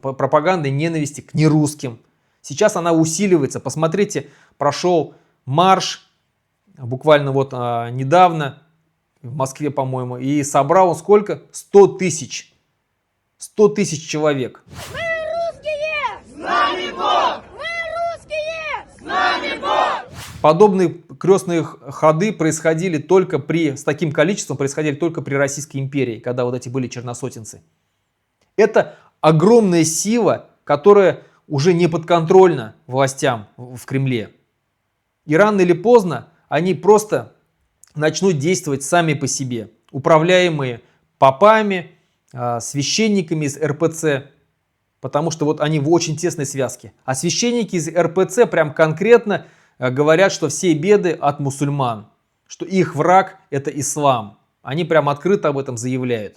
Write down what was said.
пропагандой ненависти к нерусским. Сейчас она усиливается. Посмотрите, прошел марш буквально вот недавно в Москве, по-моему, и собрал он сколько? 100 тысяч. 100 тысяч человек. Мы русские! С нами Бог! Мы русские! С нами Бог! Подобные крестные ходы происходили только с таким количеством происходили только при Российской империи, когда вот эти были черносотенцы. Это огромная сила, которая уже не подконтрольна властям в Кремле. И рано или поздно они просто начнут действовать сами по себе, управляемые попами, священниками из РПЦ, потому что вот они в очень тесной связке. А священники из РПЦ прям конкретно говорят, что все беды от мусульман, что их враг — это ислам. Они прям открыто об этом заявляют.